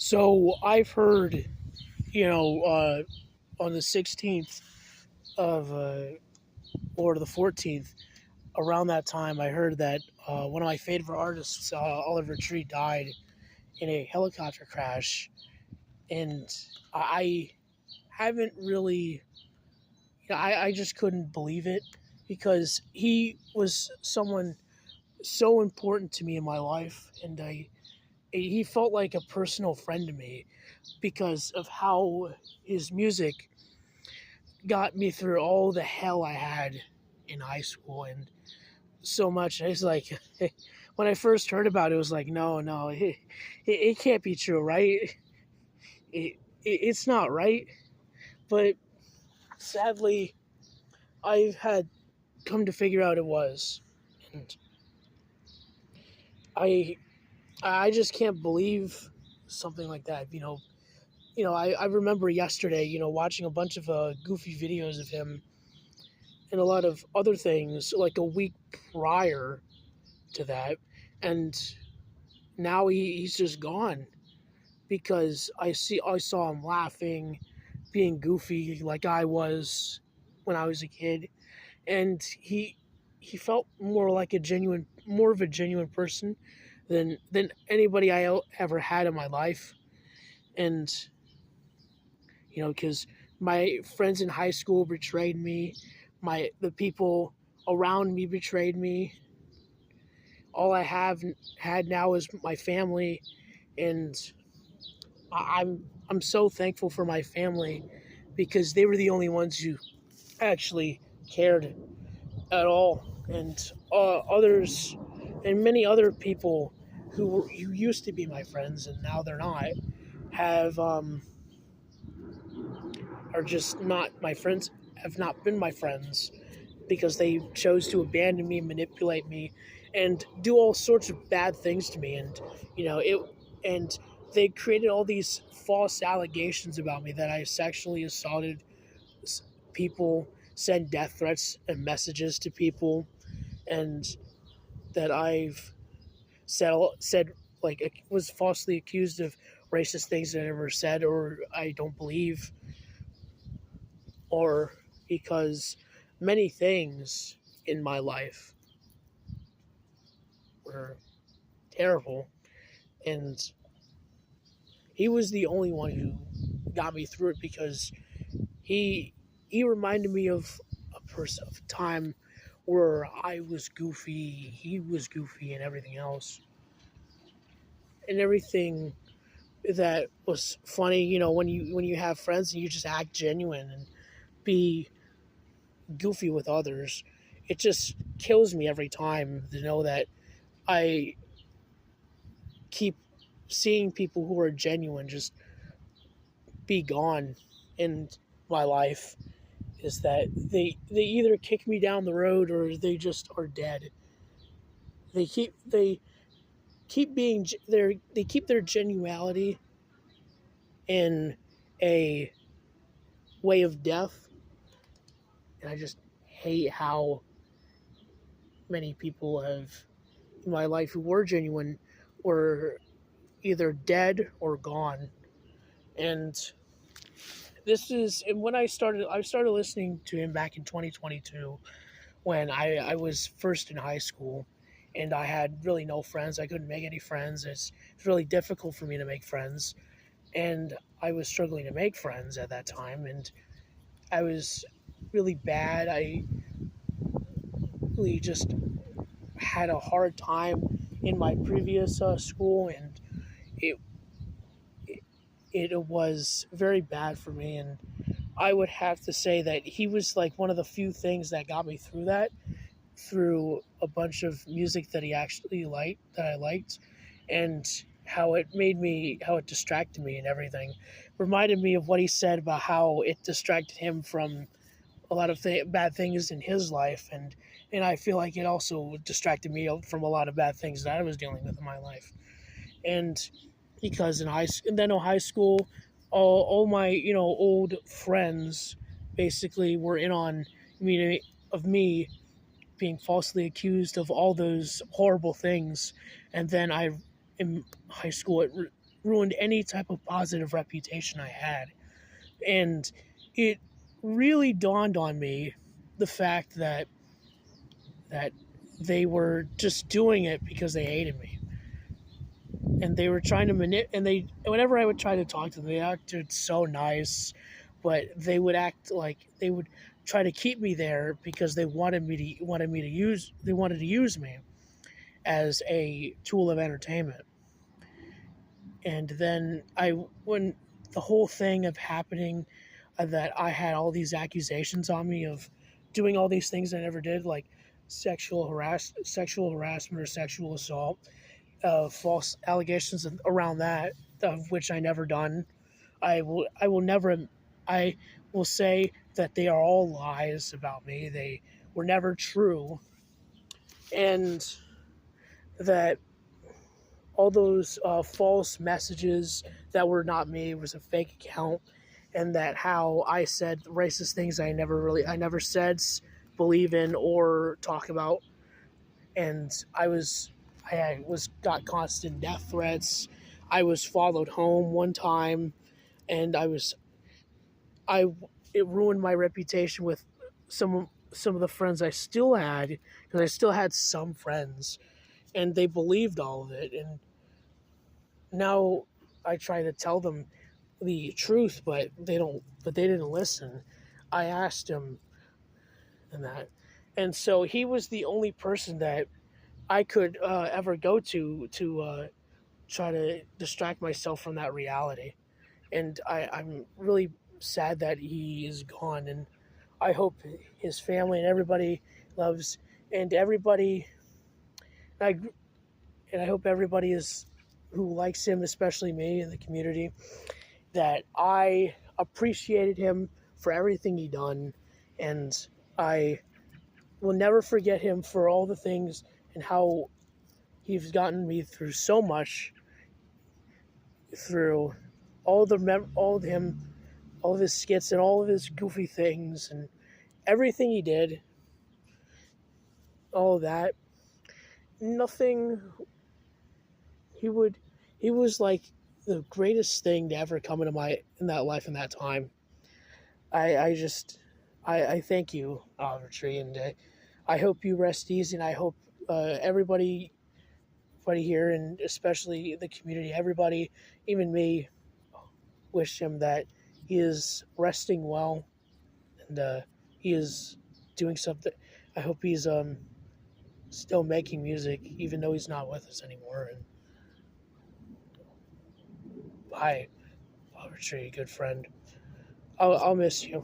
So I've heard, on the 16th of or the 14th, around that time, I heard that one of my favorite artists, Oliver Tree, died in a helicopter crash, and I haven't really, I just couldn't believe it because he was someone so important to me in my life, and he felt like a personal friend to me because of how his music got me through all the hell I had in high school and so much. It's like when I first heard about it, it was like, no, it can't be true, right? It's not right. But sadly, I've had come to figure out it was, and I I just can't believe something like that. I remember yesterday, watching a bunch of goofy videos of him and a lot of other things like a week prior to that, and now he's just gone because I saw him laughing, being goofy like I was when I was a kid, and he felt more of a genuine person than anybody I ever had in my life, and because my friends in high school betrayed me, the people around me betrayed me. All I have had now is my family, and I'm so thankful for my family because they were the only ones who actually cared at all, and others and many other people who used to be my friends and now they're not have are just not my friends, have not been my friends because they chose to abandon me, manipulate me, and do all sorts of bad things to me. And it, and they created all these false allegations about me that I sexually assaulted people, sent death threats and messages to people, and that I've said like was falsely accused of racist things that I never said or I don't believe, or because many things in my life were terrible, and he was the only one who got me through it because he he reminded me of a time where I was goofy, he was goofy, and everything else, and everything that was funny. When you have friends and you just act genuine and be goofy with others, it just kills me every time to know that I keep seeing people who are genuine just be gone in my life. Is that they either kick me down the road or they just are dead. They keep being they keep their genuality in a way of death, and I just hate how many people have in my life who were genuine were either dead or gone. And and when I started listening to him back in 2022 when I was first in high school, and I had really no friends. I couldn't make any friends. It's really difficult for me to make friends, and I was struggling to make friends at that time, and I was really bad. I really just had a hard time in my previous school, and it, it it was very bad for me. And I would have to say that he was like one of the few things that got me through that, through a bunch of music that he actually liked, that I liked, and how it distracted me and everything. Reminded me of what he said about how it distracted him from a lot of bad things in his life, and I feel like it also distracted me from a lot of bad things that I was dealing with in my life. And because and then in high school, all my old friends basically were in on of me being falsely accused of all those horrible things, and then I in high school ruined any type of positive reputation I had. And it really dawned on me the fact that they were just doing it because they hated me, and they were trying to and they, whenever I would try to talk to them, they acted so nice, but they would act like they would try to keep me there because they wanted to use me as a tool of entertainment. And then when the whole thing of happening, that I had all these accusations on me of doing all these things I never did, like sexual harassment or sexual assault, false allegations around that, of which I never done. I will never, I will say that they are all lies about me. They were never true, and that all those false messages that were not me, was a fake account, and that how I said racist things I never said, believe in, or talk about. And I was got constant death threats. I was followed home one time, and I it ruined my reputation with some of the friends I still had, because I still had some friends, and they believed all of it. And now I try to tell them the truth, but they didn't listen. I asked him and that, and so he was the only person that I could ever go to try to distract myself from that reality. And I'm really sad that he is gone, and I hope his family and everybody loves, and everybody, I and I hope everybody is who likes him, especially me in the community, that I appreciated him for everything he done, and I will never forget him for all the things and how he's gotten me through so much, through all of him, all of his skits and all of his goofy things and everything he did, all of that. Nothing he would he was like the greatest thing to ever come into my in that life in that time. I just I thank you, Oliver Tree, and I hope you rest easy, and I hope everybody here, and especially the community, everybody, even me, wish him that he is resting well, and he is doing something. I hope he's still making music, even though he's not with us anymore. And bye, Oliver Tree, good friend. I'll miss you.